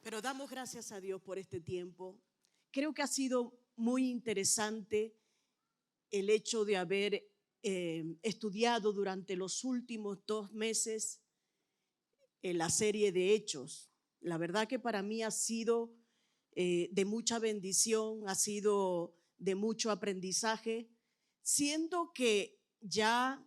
Pero damos gracias a Dios por este tiempo. Creo que ha sido muy interesante el hecho de haber estudiado durante los últimos 2 meses la serie de Hechos. La verdad que para mí ha sido de mucha bendición, ha sido de mucho aprendizaje, siendo que ya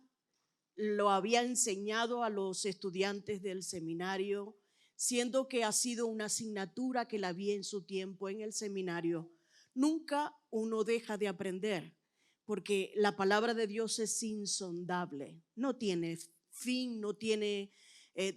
lo había enseñado a los estudiantes del seminario, siendo que ha sido una asignatura que la vi en su tiempo en el seminario. Nunca uno deja de aprender, porque la palabra de Dios es insondable, no tiene fin, no tiene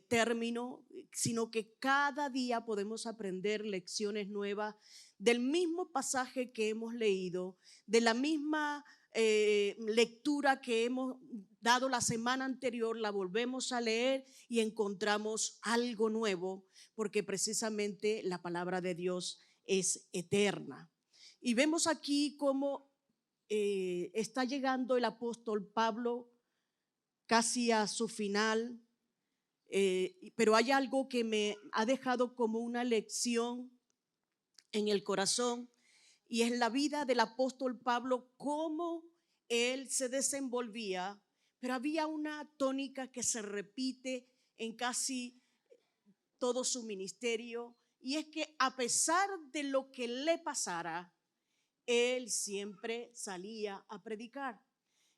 término, sino que cada día podemos aprender lecciones nuevas del mismo pasaje que hemos leído, de la misma lectura que hemos dado la semana anterior, la volvemos a leer y encontramos algo nuevo, porque precisamente la palabra de Dios es eterna. Y vemos aquí cómo está llegando el apóstol Pablo casi a su final, pero hay algo que me ha dejado como una lección en el corazón, y es la vida del apóstol Pablo, cómo él se desenvolvía, pero había una tónica que se repite en casi todo su ministerio, y es que a pesar de lo que le pasara, él siempre salía a predicar.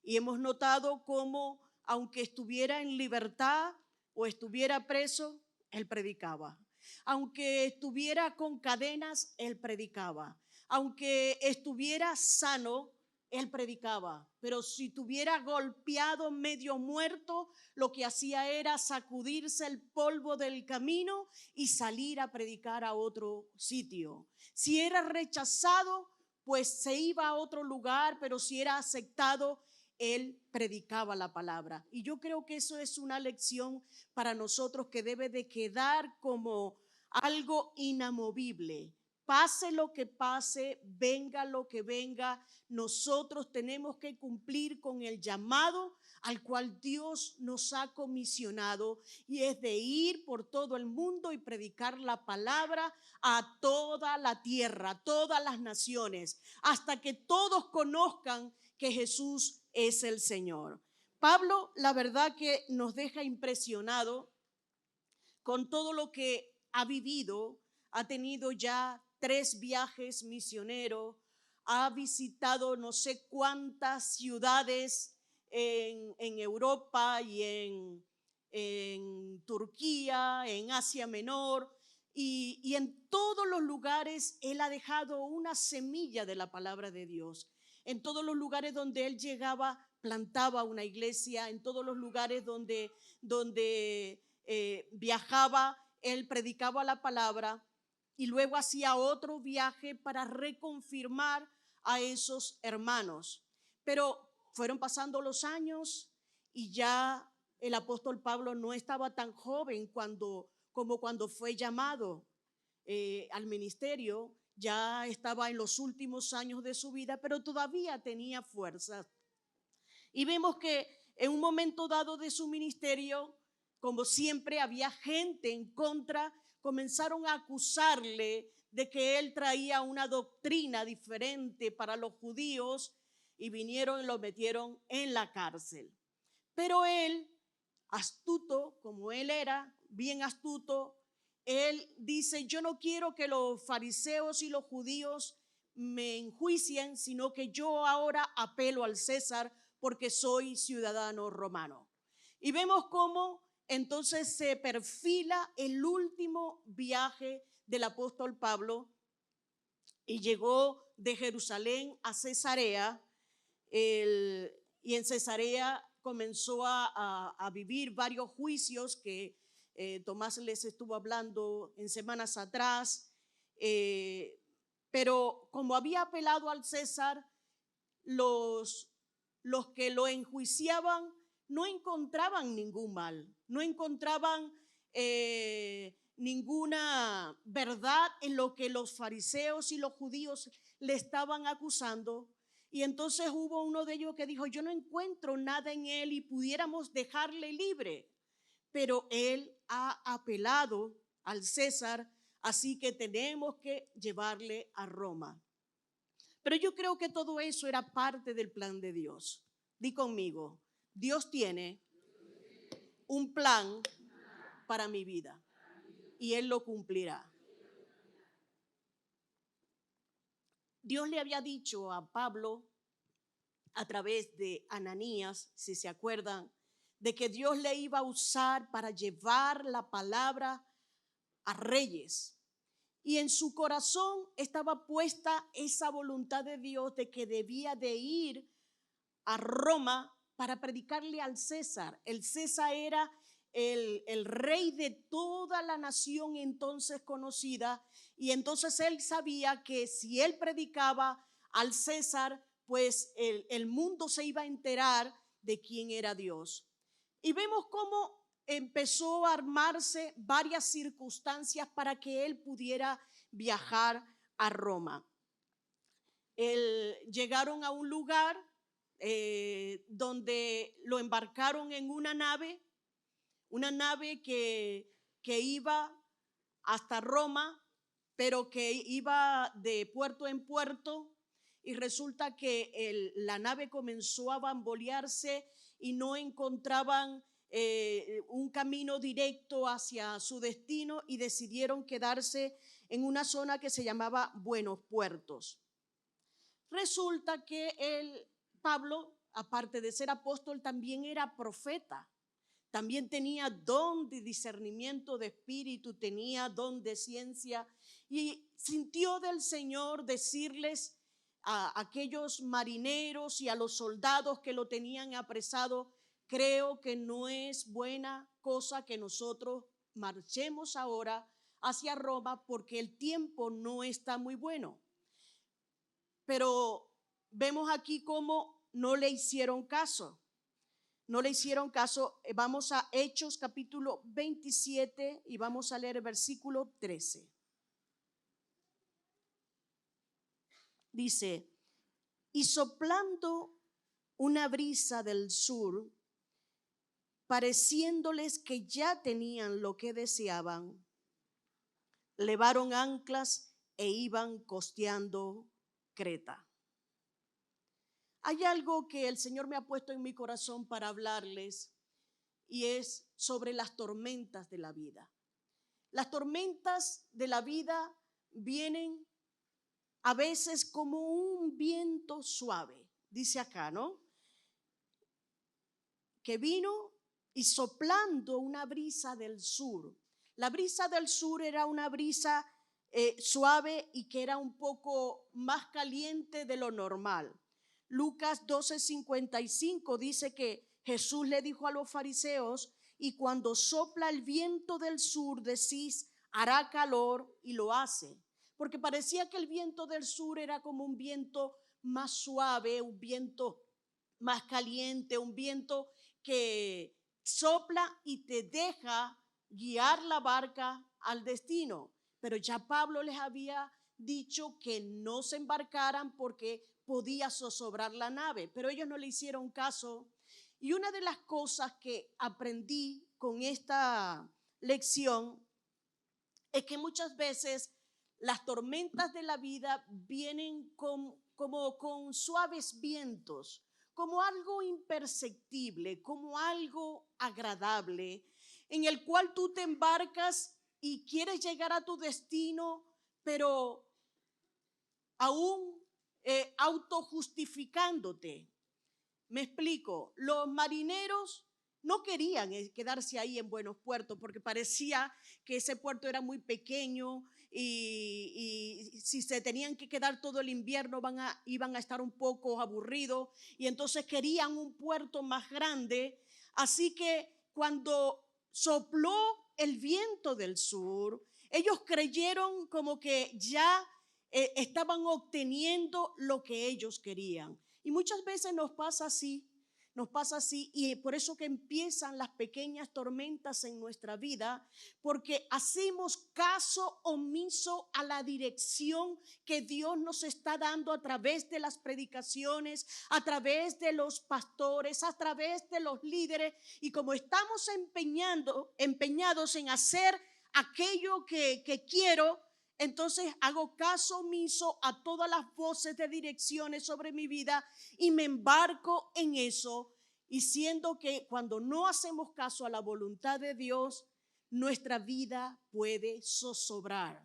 Y hemos notado cómo, aunque estuviera en libertad o estuviera preso, él predicaba. Aunque estuviera con cadenas, él predicaba. Aunque estuviera sano, él predicaba. Pero si estuviera golpeado, medio muerto, lo que hacía era sacudirse el polvo del camino y salir a predicar a otro sitio. Si era rechazado, pues se iba a otro lugar, pero si era aceptado, él predicaba la palabra. Y yo creo que eso es una lección para nosotros que debe de quedar como algo inamovible. Pase lo que pase, venga lo que venga, nosotros tenemos que cumplir con el llamado al cual Dios nos ha comisionado, y es de ir por todo el mundo y predicar la palabra a toda la tierra, a todas las naciones, hasta que todos conozcan que Jesús es el Señor. Pablo, la verdad que nos deja impresionado con todo lo que ha vivido. Ha tenido ya 3 viajes misioneros, ha visitado no sé cuántas ciudades en Europa y en Turquía, en Asia Menor, y en todos los lugares él ha dejado una semilla de la palabra de Dios. En todos los lugares donde él llegaba, plantaba una iglesia. En todos los lugares donde viajaba, él predicaba la palabra, y luego hacía otro viaje para reconfirmar a esos hermanos. Pero fueron pasando los años y ya el apóstol Pablo no estaba tan joven como cuando fue llamado al ministerio. Ya estaba en los últimos años de su vida, pero todavía tenía fuerzas. Y vemos que en un momento dado de su ministerio, como siempre había gente en contra, comenzaron a acusarle de que él traía una doctrina diferente para los judíos, y vinieron y lo metieron en la cárcel. Pero él, astuto como él era, bien astuto, él dice: yo no quiero que los fariseos y los judíos me enjuicien, sino que yo ahora apelo al César porque soy ciudadano romano. Y vemos cómo entonces se perfila el último viaje del apóstol Pablo, y llegó de Jerusalén a Cesarea, y en Cesarea comenzó a vivir varios juicios que Tomás les estuvo hablando en semanas atrás, pero como había apelado al César, los que lo enjuiciaban no encontraban ningún mal, no encontraban ninguna verdad en lo que los fariseos y los judíos le estaban acusando. Y entonces hubo uno de ellos que dijo, yo no encuentro nada en él y pudiéramos dejarle libre. Pero él ha apelado al César, así que tenemos que llevarle a Roma. Pero yo creo que todo eso era parte del plan de Dios. Di conmigo, Dios tiene un plan para mi vida y Él lo cumplirá. Dios le había dicho a Pablo a través de Ananías, si se acuerdan, de que Dios le iba a usar para llevar la palabra a reyes. Y en su corazón estaba puesta esa voluntad de Dios de que debía de ir a Roma para predicarle al César. El César era el rey de toda la nación entonces conocida, y entonces él sabía que si él predicaba al César, pues el mundo se iba a enterar de quién era Dios. Y vemos cómo empezó a armarse varias circunstancias para que él pudiera viajar a Roma. Llegaron a un lugar donde lo embarcaron en una nave que iba hasta Roma, pero que iba de puerto en puerto, y resulta que la nave comenzó a bambolearse y no encontraban un camino directo hacia su destino y decidieron quedarse en una zona que se llamaba Buenos Puertos. Resulta que Pablo, aparte de ser apóstol, también era profeta. También tenía don de discernimiento de espíritu, tenía don de ciencia, y sintió del Señor decirles a aquellos marineros y a los soldados que lo tenían apresado: creo que no es buena cosa que nosotros marchemos ahora hacia Roma porque el tiempo no está muy bueno. Pero vemos aquí cómo no le hicieron caso. No le hicieron caso. Vamos a Hechos capítulo 27 y vamos a leer el versículo 13. Dice: y soplando una brisa del sur, pareciéndoles que ya tenían lo que deseaban, levaron anclas e iban costeando Creta. Hay algo que el Señor me ha puesto en mi corazón para hablarles, y es sobre las tormentas de la vida. Las tormentas de la vida vienen a veces como un viento suave, dice acá, ¿no? Que vino y soplando una brisa del sur. La brisa del sur era una brisa suave y que era un poco más caliente de lo normal. Lucas 12:55 dice que Jesús le dijo a los fariseos: y cuando sopla el viento del sur decís hará calor, y lo hace. Porque parecía que el viento del sur era como un viento más suave, un viento más caliente, un viento que sopla y te deja guiar la barca al destino. Pero ya Pablo les había dicho que no se embarcaran porque podía zozobrar la nave, pero ellos no le hicieron caso. Y una de las cosas que aprendí con esta lección es que muchas veces las tormentas de la vida vienen como con suaves vientos, como algo imperceptible, como algo agradable, en el cual tú te embarcas y quieres llegar a tu destino, pero aún autojustificándote. Me explico, los marineros no querían quedarse ahí en Buenos Puertos porque parecía que ese puerto era muy pequeño y si se tenían que quedar todo el invierno iban a estar un poco aburridos, y entonces querían un puerto más grande. Así que cuando sopló el viento del sur, ellos creyeron como que ya estaban obteniendo lo que ellos querían. Y muchas veces nos pasa así. nos pasa así, y por eso que empiezan las pequeñas tormentas en nuestra vida, porque hacemos caso omiso a la dirección que Dios nos está dando a través de las predicaciones, a través de los pastores, a través de los líderes, y como estamos empeñados en hacer aquello que quiero, entonces hago caso omiso a todas las voces de direcciones sobre mi vida y me embarco en eso, y siendo que cuando no hacemos caso a la voluntad de Dios, nuestra vida puede zozobrar.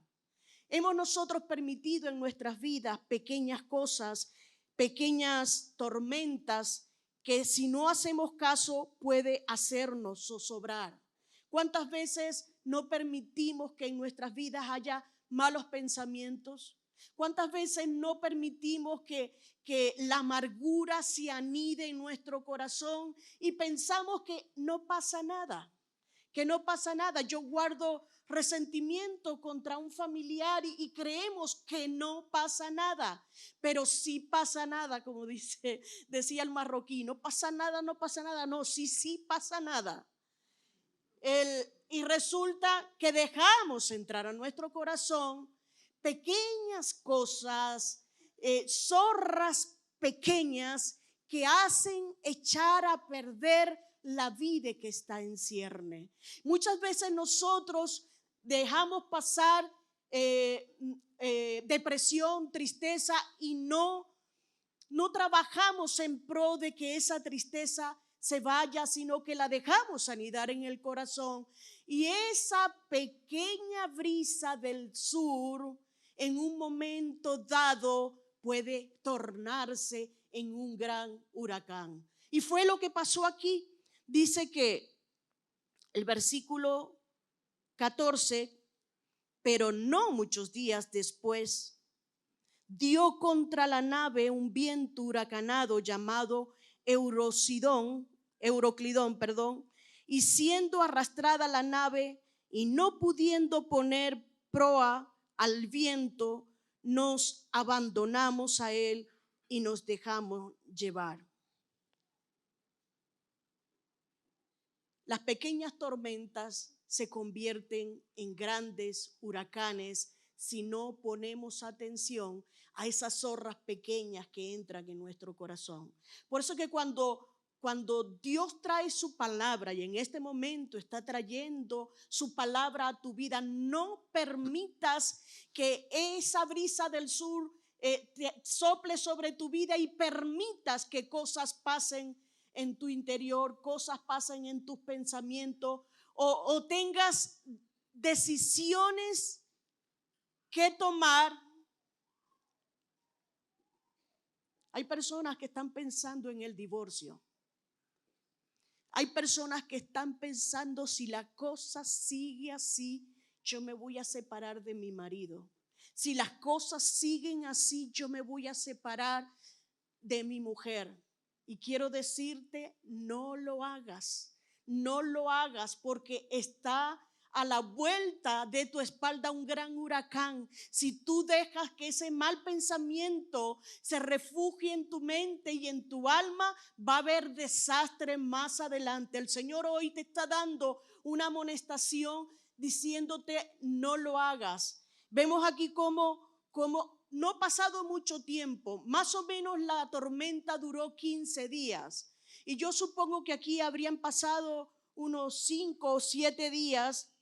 Hemos nosotros permitido en nuestras vidas pequeñas cosas, pequeñas tormentas que si no hacemos caso puede hacernos zozobrar. ¿Cuántas veces no permitimos que en nuestras vidas haya malos pensamientos? ¿Cuántas veces no permitimos que la amargura se anide en nuestro corazón y pensamos que no pasa nada? Que no pasa nada. Yo guardo resentimiento contra un familiar y creemos que no pasa nada, pero sí pasa nada, como decía el marroquí, no pasa nada, no pasa nada, no, sí pasa nada. Y resulta que dejamos entrar a nuestro corazón pequeñas cosas, zorras pequeñas que hacen echar a perder la vida que está en cierne. Muchas veces nosotros dejamos pasar depresión, tristeza, y no trabajamos en pro de que esa tristeza se vaya, sino que la dejamos anidar en el corazón. Y esa pequeña brisa del sur, en un momento dado, puede tornarse en un gran huracán. Y fue lo que pasó aquí. Dice que el versículo 14, pero no muchos días después, dio contra la nave un viento huracanado llamado Euroclidón, y siendo arrastrada la nave y no pudiendo poner proa al viento, nos abandonamos a él y nos dejamos llevar. Las pequeñas tormentas se convierten en grandes huracanes si no ponemos atención a esas zorras pequeñas que entran en nuestro corazón. Por eso que cuando Dios trae su palabra, y en este momento está trayendo su palabra a tu vida, no permitas que esa brisa del sur te sople sobre tu vida y permitas que cosas pasen en tu interior, cosas pasen en tus pensamientos, o tengas decisiones que tomar. Hay personas que están pensando en el divorcio. Hay personas que están pensando, si la cosa sigue así, yo me voy a separar de mi marido. Si las cosas siguen así, yo me voy a separar de mi mujer. Y quiero decirte, no lo hagas, porque está a la vuelta de tu espalda un gran huracán. Si tú dejas que ese mal pensamiento se refugie en tu mente y en tu alma, va a haber desastre más adelante. El Señor hoy te está dando una amonestación diciéndote, no lo hagas. Vemos aquí cómo no ha pasado mucho tiempo, más o menos la tormenta duró 15 días. Y yo supongo que aquí habrían pasado unos 5 o 7 días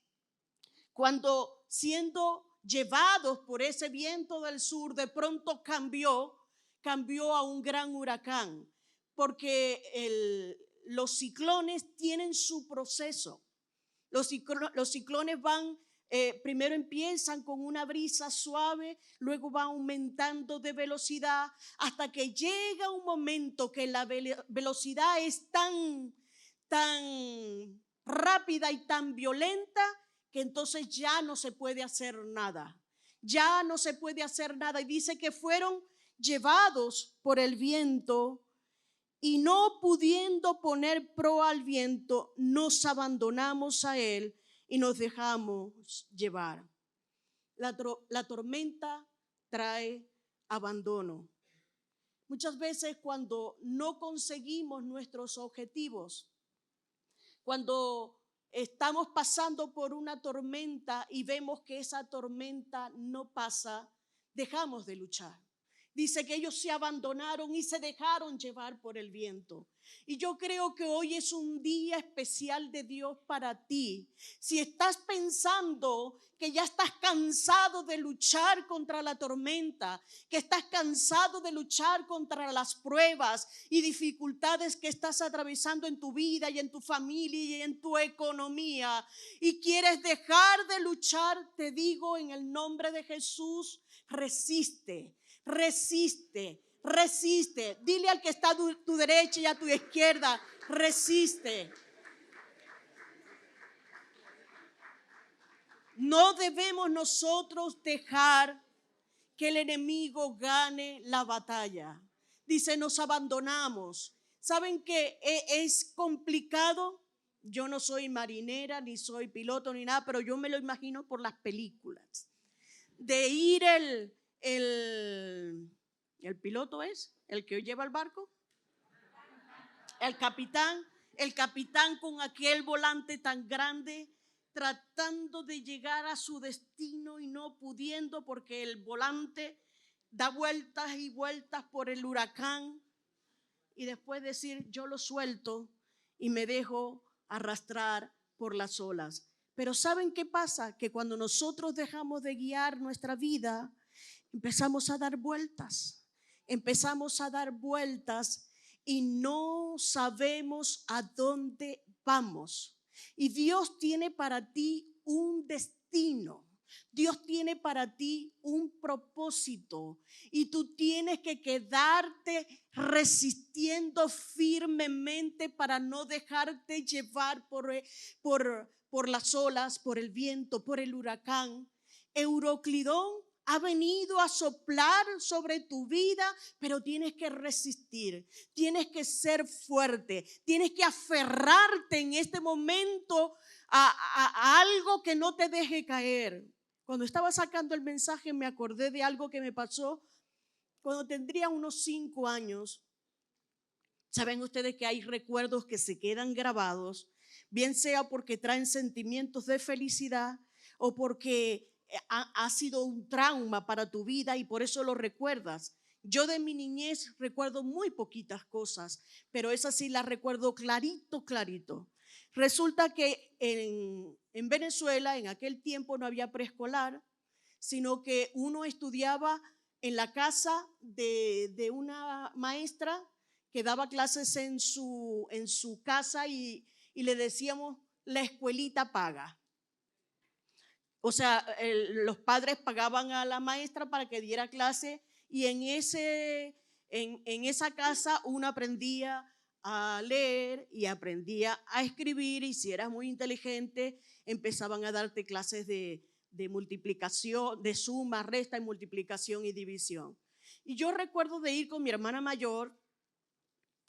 cuando, siendo llevados por ese viento del sur, de pronto cambió a un gran huracán, porque los ciclones tienen su proceso. Los ciclones van, primero empiezan con una brisa suave, luego va aumentando de velocidad hasta que llega un momento que la velocidad es tan rápida y tan violenta que entonces ya no se puede hacer nada. Y dice que fueron llevados por el viento y no pudiendo poner proa al viento, nos abandonamos a él y nos dejamos llevar. La tormenta trae abandono. Muchas veces cuando no conseguimos nuestros objetivos, cuando estamos pasando por una tormenta y vemos que esa tormenta no pasa, dejamos de luchar. Dice que ellos se abandonaron y se dejaron llevar por el viento. Y yo creo que hoy es un día especial de Dios para ti. Si estás pensando que ya estás cansado de luchar contra la tormenta, que estás cansado de luchar contra las pruebas y dificultades que estás atravesando en tu vida y en tu familia y en tu economía, y quieres dejar de luchar, te digo en el nombre de Jesús, resiste. Resiste, resiste. Dile al que está a tu derecha y a tu izquierda, resiste. No debemos nosotros dejar que el enemigo gane la batalla. Dice, nos abandonamos. ¿Saben que es complicado? Yo no soy marinera, ni soy piloto, ni nada, pero yo me lo imagino por las películas. De ir el piloto es el que lleva el barco, el capitán con aquel volante tan grande, tratando de llegar a su destino y no pudiendo porque el volante da vueltas y vueltas por el huracán, y después decir, yo lo suelto y me dejo arrastrar por las olas. Pero ¿saben qué pasa? Que cuando nosotros dejamos de guiar nuestra vida, empezamos a dar vueltas y no sabemos a dónde vamos. Y Dios tiene para ti un destino. Dios tiene para ti un propósito y tú tienes que quedarte resistiendo firmemente para no dejarte llevar por las olas, por el viento, por el huracán. Euroclidón ha venido a soplar sobre tu vida, pero tienes que resistir, tienes que ser fuerte, tienes que aferrarte en este momento a algo que no te deje caer. Cuando estaba sacando el mensaje me acordé de algo que me pasó cuando tendría unos 5 años. Saben ustedes que hay recuerdos que se quedan grabados, bien sea porque traen sentimientos de felicidad o porque ha sido un trauma para tu vida y por eso lo recuerdas. Yo de mi niñez recuerdo muy poquitas cosas, pero esas sí las recuerdo clarito, clarito. Resulta que en Venezuela en aquel tiempo no había preescolar, sino que uno estudiaba en la casa de una maestra que daba clases en su casa y le decíamos la escuelita paga. O sea, los padres pagaban a la maestra para que diera clase y en esa casa uno aprendía a leer y aprendía a escribir, y si eras muy inteligente empezaban a darte clases de multiplicación, de suma, resta y multiplicación y división. Y yo recuerdo de ir con mi hermana mayor,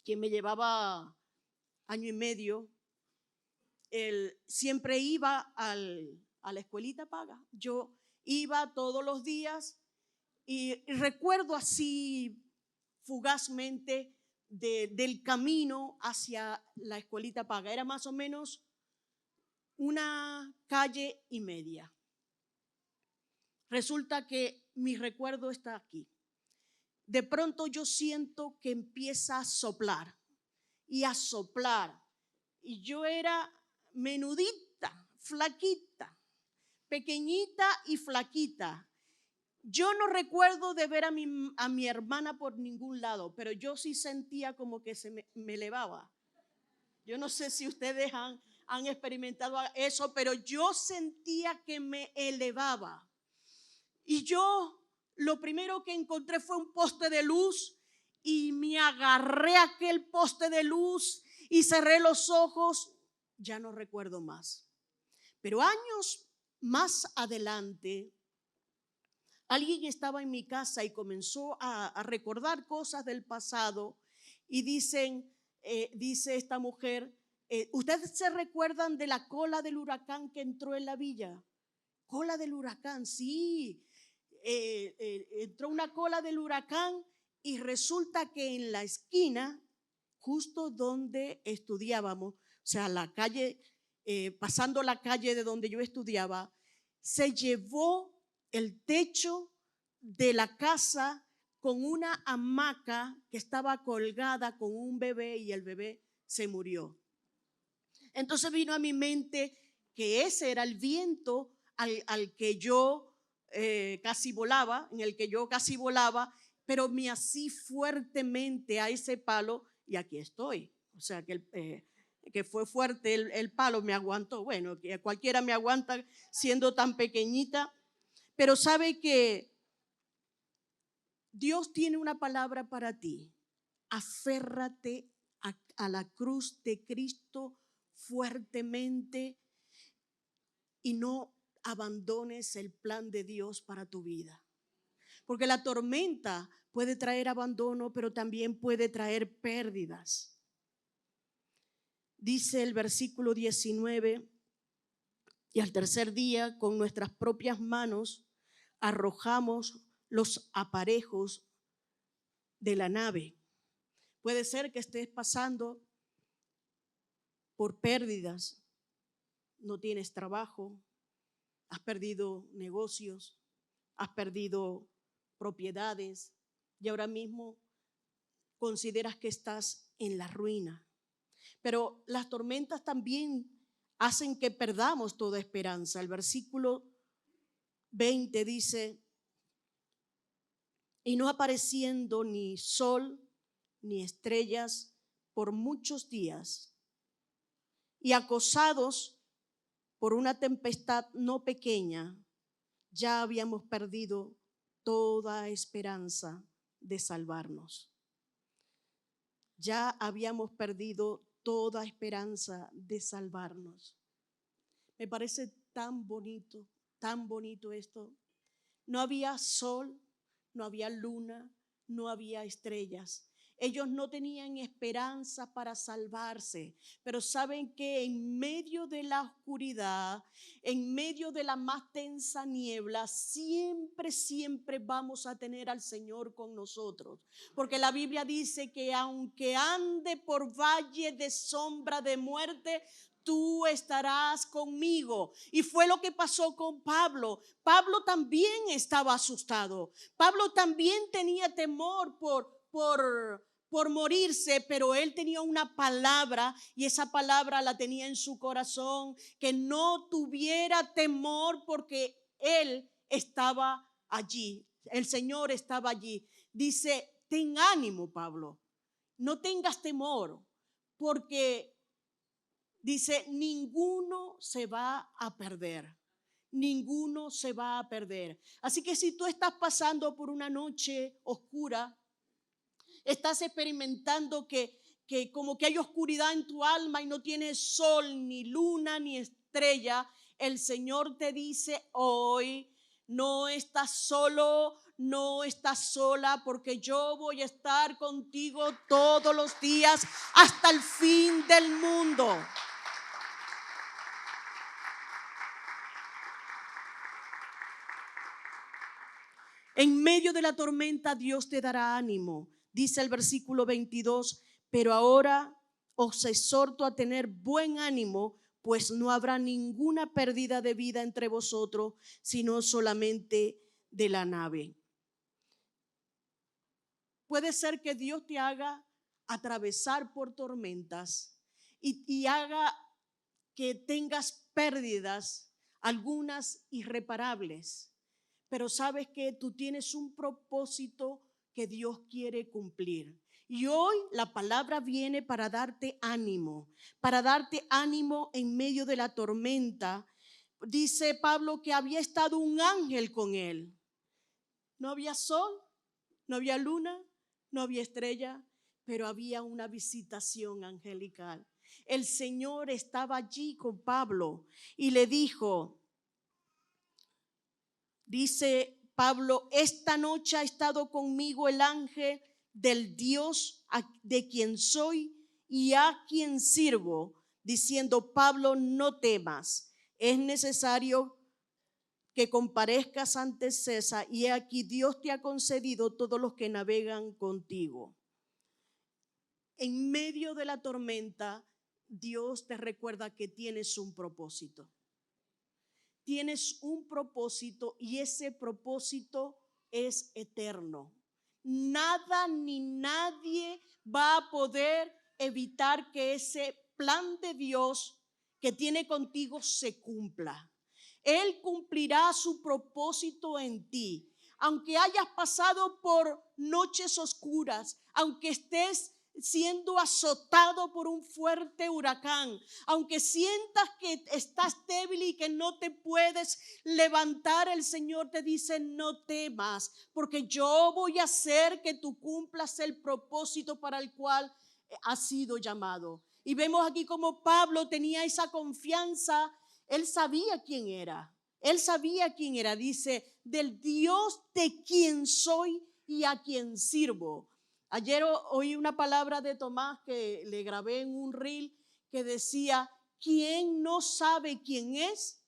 quien me llevaba año y medio. Él siempre iba a la escuelita paga. Yo iba todos los días y recuerdo así fugazmente del camino hacia la escuelita paga. Era más o menos una calle y media. Resulta que mi recuerdo está aquí. De pronto yo siento que empieza a soplar y a soplar. Y yo era menudita, flaquita, pequeñita y flaquita. Yo no recuerdo de ver a mi hermana por ningún lado, pero yo sí sentía como que se me elevaba. Yo no sé si ustedes han experimentado eso, pero yo sentía que me elevaba. Y yo lo primero que encontré fue un poste de luz y me agarré a aquel poste de luz y cerré los ojos. Ya no recuerdo más. Pero años más adelante, alguien estaba en mi casa y comenzó a recordar cosas del pasado y dice esta mujer, ¿ustedes se recuerdan de la cola del huracán que entró en la villa? Cola del huracán, sí. Entró una cola del huracán y resulta que en la esquina, justo donde estudiábamos, o sea, la calle, pasando la calle de donde yo estudiaba, se llevó el techo de la casa con una hamaca que estaba colgada con un bebé y el bebé se murió. Entonces vino a mi mente que ese era el viento al que yo casi volaba, en el que yo casi volaba, pero me así fuertemente a ese palo y aquí estoy. O sea que fue fuerte el palo, me aguantó. Bueno, que cualquiera me aguanta siendo tan pequeñita, pero sabe que Dios tiene una palabra para ti. Aférrate a la cruz de Cristo fuertemente y no abandones el plan de Dios para tu vida. Porque la tormenta puede traer abandono, pero también puede traer pérdidas. Dice el versículo 19, y al tercer día con nuestras propias manos arrojamos los aparejos de la nave. Puede ser que estés pasando por pérdidas, no tienes trabajo, has perdido negocios, has perdido propiedades y ahora mismo consideras que estás en la ruina. Pero las tormentas también hacen que perdamos toda esperanza. El versículo 20 dice: y no apareciendo ni sol ni estrellas por muchos días, y acosados por una tempestad no pequeña, ya habíamos perdido toda esperanza de salvarnos. Ya habíamos perdido toda esperanza de salvarnos. Me parece tan bonito esto. No había sol, no había luna, no había estrellas. Ellos no tenían esperanza para salvarse, pero saben que en medio de la oscuridad, en medio de la más densa niebla, siempre vamos a tener al Señor con nosotros. Porque la Biblia dice que aunque ande por valle de sombra de muerte, tú estarás conmigo. Y fue lo que pasó con Pablo. Pablo también estaba asustado. Pablo también tenía temor por morirse, pero él tenía una palabra y esa palabra la tenía en su corazón, que no tuviera temor porque él estaba allí, el Señor estaba allí. Dice: ten ánimo, Pablo, no tengas temor, porque dice, ninguno se va a perder. Ninguno se va a perder. Así que si tú estás pasando por una noche oscura, estás experimentando que como que hay oscuridad en tu alma y no tienes sol, ni luna, ni estrella, el Señor te dice hoy: no estás solo, no estás sola, porque yo voy a estar contigo todos los días hasta el fin del mundo. En medio de la tormenta Dios te dará ánimo. Dice el versículo 22, pero ahora os exhorto a tener buen ánimo, pues no habrá ninguna pérdida de vida entre vosotros, sino solamente de la nave. Puede ser que Dios te haga atravesar por tormentas y haga que tengas pérdidas, algunas irreparables. Pero sabes que tú tienes un propósito que Dios quiere cumplir. Y hoy la palabra viene para darte ánimo en medio de la tormenta. Dice Pablo que había estado un ángel con él. No había sol, no había luna, no había estrella, pero había una visitación angelical. El Señor estaba allí con Pablo y le dijo, dice Pablo, esta noche ha estado conmigo el ángel del Dios de quien soy y a quien sirvo, diciendo: Pablo, no temas, es necesario que comparezcas ante César, y aquí Dios te ha concedido todos los que navegan contigo. En medio de la tormenta, Dios te recuerda que tienes un propósito. Tienes un propósito y ese propósito es eterno. Nada ni nadie va a poder evitar que ese plan de Dios que tiene contigo se cumpla. Él cumplirá su propósito en ti. Aunque hayas pasado por noches oscuras, aunque estés siendo azotado por un fuerte huracán, aunque sientas que estás débil y que no te puedes levantar, el Señor te dice: no temas, porque yo voy a hacer que tú cumplas el propósito para el cual has sido llamado. Y vemos aquí como Pablo tenía esa confianza. Él sabía quién era. Él sabía quién era. Dice: del Dios de quien soy y a quien sirvo. Ayer oí una palabra de Tomás que le grabé en un reel que decía: quien no sabe quién es,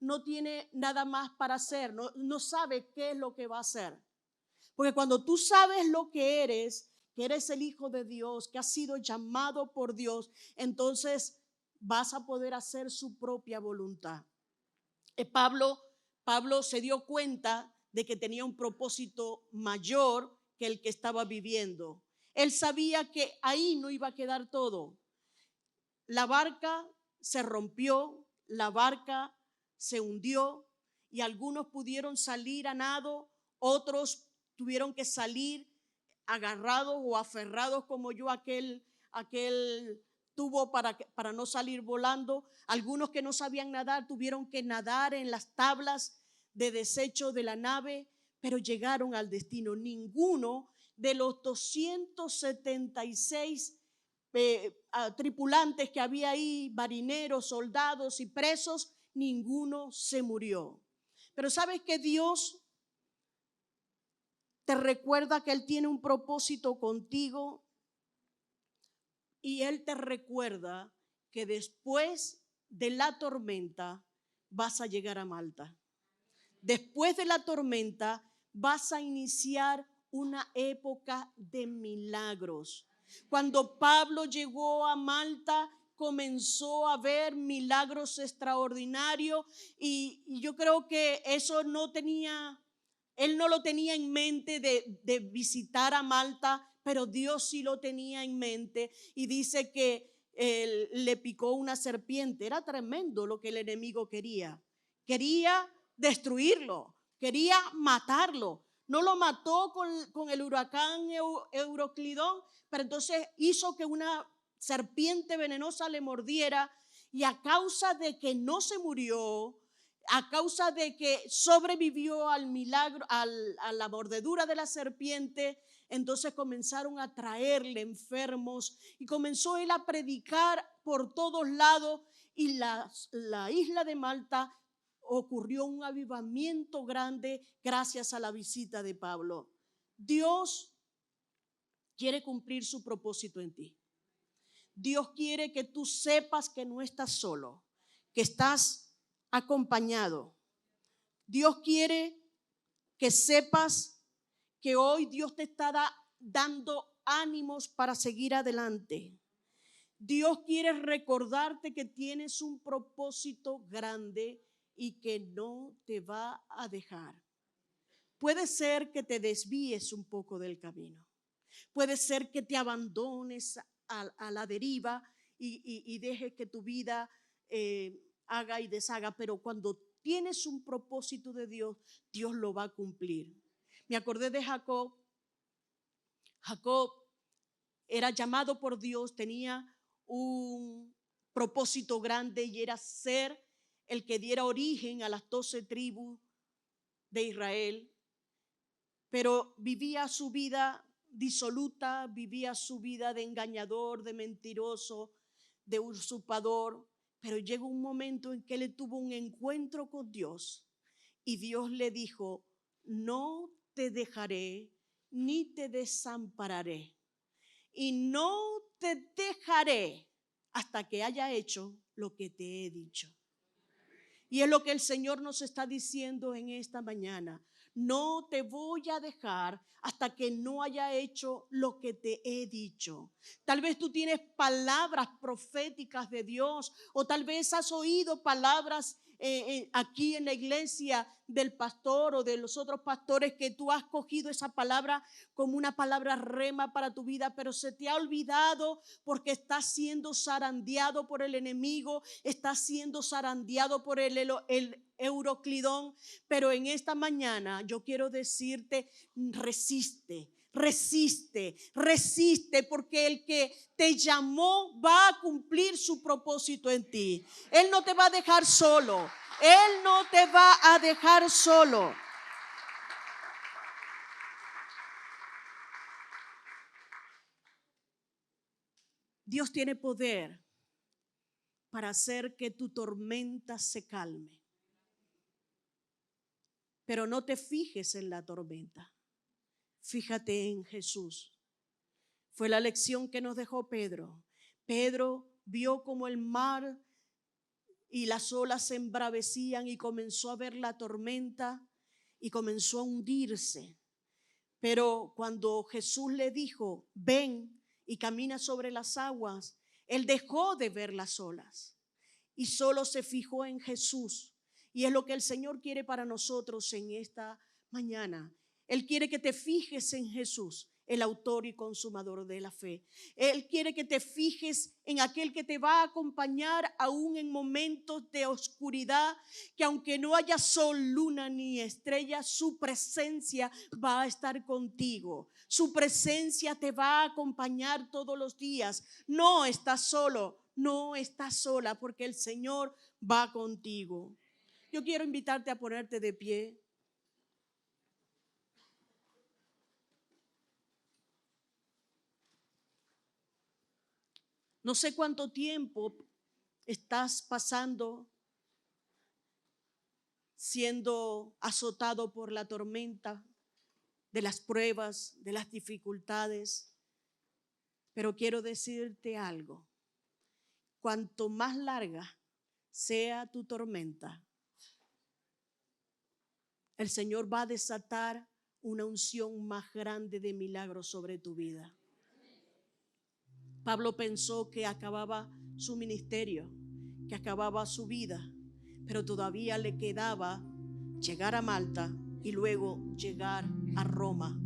no tiene nada más para hacer, no sabe qué es lo que va a hacer. Porque cuando tú sabes lo que eres el hijo de Dios, que has sido llamado por Dios, entonces vas a poder hacer su propia voluntad. Pablo se dio cuenta de que tenía un propósito mayor que el que estaba viviendo. Él sabía que ahí no iba a quedar todo. La barca se rompió, la barca se hundió y algunos pudieron salir a nado, otros tuvieron que salir agarrados o aferrados como yo aquel tubo para no salir volando. Algunos que no sabían nadar tuvieron que nadar en las tablas de desecho de la nave, pero llegaron al destino. Ninguno de los 276 tripulantes que había ahí, marineros, soldados y presos, ninguno se murió. Pero ¿sabes que Dios te recuerda que Él tiene un propósito contigo? Y Él te recuerda que después de la tormenta vas a llegar a Malta. Después de la tormenta vas a iniciar una época de milagros. Cuando Pablo llegó a Malta, comenzó a ver milagros extraordinarios y yo creo que eso él no lo tenía en mente de visitar a Malta, pero Dios sí lo tenía en mente, y dice que le picó una serpiente. Era tremendo lo que el enemigo quería. Quería destruirlo, quería matarlo. No lo mató con el huracán Euroclidón, pero entonces hizo que una serpiente venenosa le mordiera, y a causa de que no se murió, a causa de que sobrevivió al milagro, a la mordedura de la serpiente, entonces comenzaron a traerle enfermos y comenzó él a predicar por todos lados, y la isla de Malta ocurrió un avivamiento grande gracias a la visita de Pablo. Dios quiere cumplir su propósito en ti. Dios quiere que tú sepas que no estás solo, que estás acompañado. Dios quiere que sepas que hoy Dios te está dando ánimos para seguir adelante. Dios quiere recordarte que tienes un propósito grande y que no te va a dejar. Puede ser que te desvíes un poco del camino. Puede ser que te abandones a la deriva y dejes que tu vida haga y deshaga, pero cuando tienes un propósito de Dios, Dios lo va a cumplir. Me acordé de Jacob. Jacob era llamado por Dios, tenía un propósito grande y era ser el que diera origen a las 12 tribus de Israel, pero vivía su vida disoluta, vivía su vida de engañador, de mentiroso, de usurpador. Pero llegó un momento en que él tuvo un encuentro con Dios y Dios le dijo: no te dejaré ni te desampararé, y no te dejaré hasta que haya hecho lo que te he dicho. Y es lo que el Señor nos está diciendo en esta mañana. No te voy a dejar hasta que no haya hecho lo que te he dicho. Tal vez tú tienes palabras proféticas de Dios, o tal vez has oído palabras aquí en la iglesia del pastor o de los otros pastores, que tú has cogido esa palabra como una palabra rema para tu vida, pero se te ha olvidado porque estás siendo zarandeado por el enemigo, estás siendo zarandeado por el Euroclidón. Pero en esta mañana yo quiero decirte: resiste. Resiste, resiste, porque el que te llamó va a cumplir su propósito en ti. Él no te va a dejar solo. Él no te va a dejar solo. Dios tiene poder para hacer que tu tormenta se calme. Pero no te fijes en la tormenta. Fíjate en Jesús. Fue la lección que nos dejó Pedro. Pedro vio como el mar y las olas se embravecían y comenzó a ver la tormenta y comenzó a hundirse. Pero cuando Jesús le dijo: ven y camina sobre las aguas, él dejó de ver las olas y solo se fijó en Jesús. Y es lo que el Señor quiere para nosotros en esta mañana. Él quiere que te fijes en Jesús, el autor y consumador de la fe. Él quiere que te fijes en aquel que te va a acompañar aún en momentos de oscuridad, que aunque no haya sol, luna ni estrella, su presencia va a estar contigo. Su presencia te va a acompañar todos los días. No estás solo, no estás sola, porque el Señor va contigo. Yo quiero invitarte a ponerte de pie. No sé cuánto tiempo estás pasando siendo azotado por la tormenta de las pruebas, de las dificultades, pero quiero decirte algo: cuanto más larga sea tu tormenta, el Señor va a desatar una unción más grande de milagros sobre tu vida. Pablo pensó que acababa su ministerio, que acababa su vida, pero todavía le quedaba llegar a Malta y luego llegar a Roma.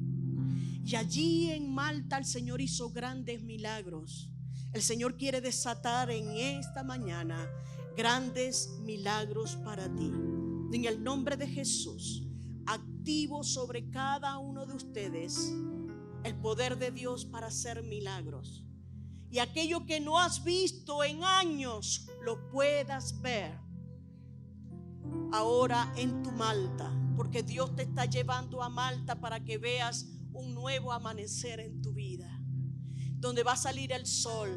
Y allí en Malta el Señor hizo grandes milagros. El Señor quiere desatar en esta mañana grandes milagros para ti. En el nombre de Jesús, activo sobre cada uno de ustedes el poder de Dios para hacer milagros. Y aquello que no has visto en años, lo puedas ver ahora en tu Malta, porque Dios te está llevando a Malta para que veas un nuevo amanecer en tu vida, donde va a salir el sol,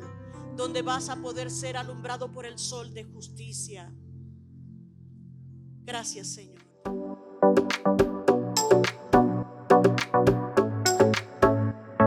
donde vas a poder ser alumbrado por el sol de justicia. Gracias, Señor.